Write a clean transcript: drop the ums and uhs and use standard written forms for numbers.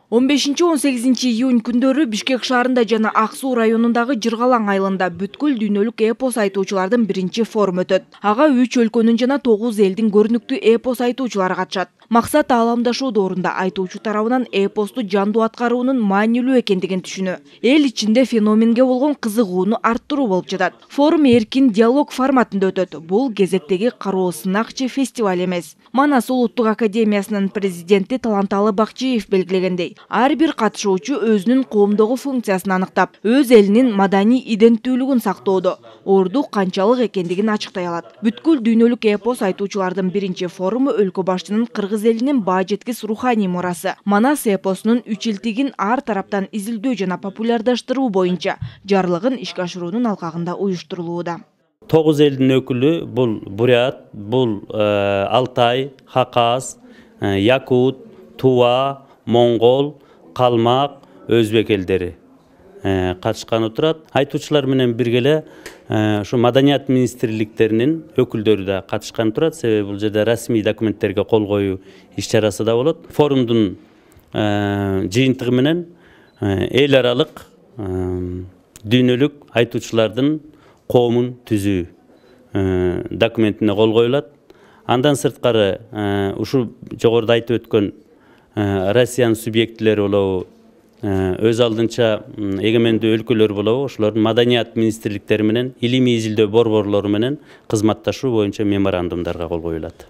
15-18 июнь күндөрү Бишкек шаарында жана Ак Суу районундагы Жыргалаң айылында бүткүл дүйнөлүк эпос айтуучулардын биринчи форуму өтөт. Ага 3 өлкөнүн жана 9 элдин көрүнүктүү эпос айтуучулары катышат. Максат ааламдашуу доорунда айтуучу тарабынан эпосту жандуу аткаруунун маанилүү экендигин түшүнүү. Эл ичинде феноменге болгон кызыгууну арттыруу болуп жатат. Форум эркин диалог форматында өтөт. Бул кезектеги кароо сынакчы фестиваль эмес. Манас улуттук академиясынын президенти Таланталы Бакчиев белгилегендей, ар бир катышуучу өзүнүн коомдогу функциясын аныктап, өз элинин маданий иденттүүлүгүн сактоодо орду канчалык экендигин ачыктай алат. Бүткүл дүйнөлүк эпос айтуучулардын биринчи форуму өлкө башчынын кыргыз элинин баа жеткис руханий мурасы, Манас эпосунун үчилтигин ар тараптан изилдөө жана популярдаштыруу боюнча жарлыгын ишке ашыруунун алкагында уюштурулууда. 9 элдин өкүлү бул Бурят, бул Алтай, Хакас, Якут, Тува, Моңгол, Калмак, Өзбек элдери катышканы турат. Айтуучулар менен биргеле ушу маданият министрликтеринин өкүлдөрү да катышканы турат. Себеби бул жерде расмий документтерге кол коюу иш-чарасы да болот. Форумдун жыйынтыгы менен эл аралык дүйнөлүк айтуучулардын коомун түзүү документине кол коюлат. Андан сырткары ушу жогоруда айтып өткөн Россиянын субъектилери болобу, өз алдынча эгемендүү өлкөлөр болобу, ошолордун маданият министрликтери менен илимий изилдөө борборлору менен кызматташуу боюнча меморандумдарга кол коюлат.